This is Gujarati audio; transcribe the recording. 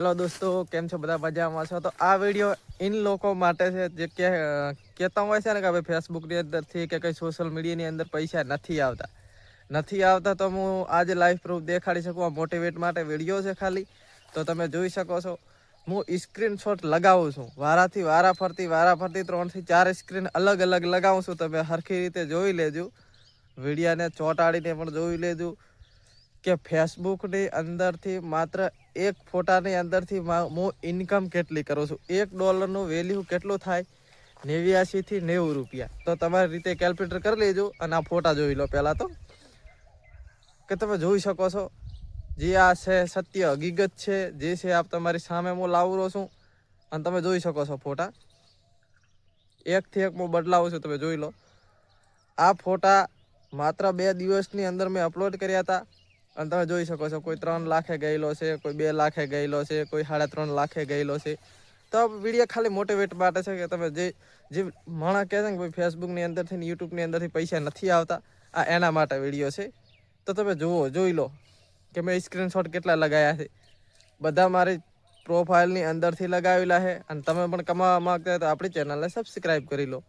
હેલો દોસ્તો, કેમ છો? બધા મજામાં છો? તો આ વિડીયો ઇન લોકો માટે છે જે કહેતા હોય છે ને કે ભાઈ ફેસબુકની અંદરથી કે કંઈ સોશિયલ મીડિયાની અંદર પૈસા નથી આવતા તો હું આજે લાઈવ પ્રૂફ દેખાડી શકું. આ મોટિવેટ માટે વિડીયો છે ખાલી, તો તમે જોઈ શકો છો. હું સ્ક્રીનશોટ લગાવું છું વારા ફરતી 3 થી 4 સ્ક્રીન અલગ અલગ લગાવું છું. તમે સરખી રીતે જોઈ લેજો, વિડીયાને ચોંટાડીને પણ જોઈ લેજો કે ફેસબુકની અંદરથી માત્ર એક ફોટાની અંદરથી હું ઇન્કમ કેટલી કરું છું. $1નું વેલ્યુ કેટલું થાય? 89 થી 90 રૂપિયા. તો તમારી રીતે કેલ્ક્યુલેટર કરી લેજો અને આ ફોટા જોઈ લો. પહેલાં તો કે તમે જોઈ શકો છો જે આ છે સત્ય હકીકત છે, જે છે આપ તમારી સામે હું લાવું છું અને તમે જોઈ શકો છો ફોટા એકથી એક હું બદલાવું છું. તમે જોઈ લો, આ ફોટા માત્ર 2 દિવસની અંદર મેં અપલોડ કર્યા હતા અને તમે જોઈ શકો છો કોઈ 3 લાખે ગયેલો છે, કોઈ 2 લાખે ગયેલો છે, કોઈ 3.5 લાખે ગયેલો છે. તો વિડીયો ખાલી મોટિવેટ માટે છે કે તમે જે માણસ કહે છે કે ભાઈ ફેસબુકની અંદરથી ને યુટ્યુબની અંદરથી પૈસા નથી આવતા, આ એના માટે વિડીયો છે. તો તમે જોઈ લો કે મેં સ્ક્રીનશોટ કેટલા લગાવ્યા છે. બધા મારી પ્રોફાઇલની અંદરથી લગાવેલા છે અને તમે પણ કમાવા માંગતા હોય તો આપણી ચેનલને સબસ્ક્રાઈબ કરી લો.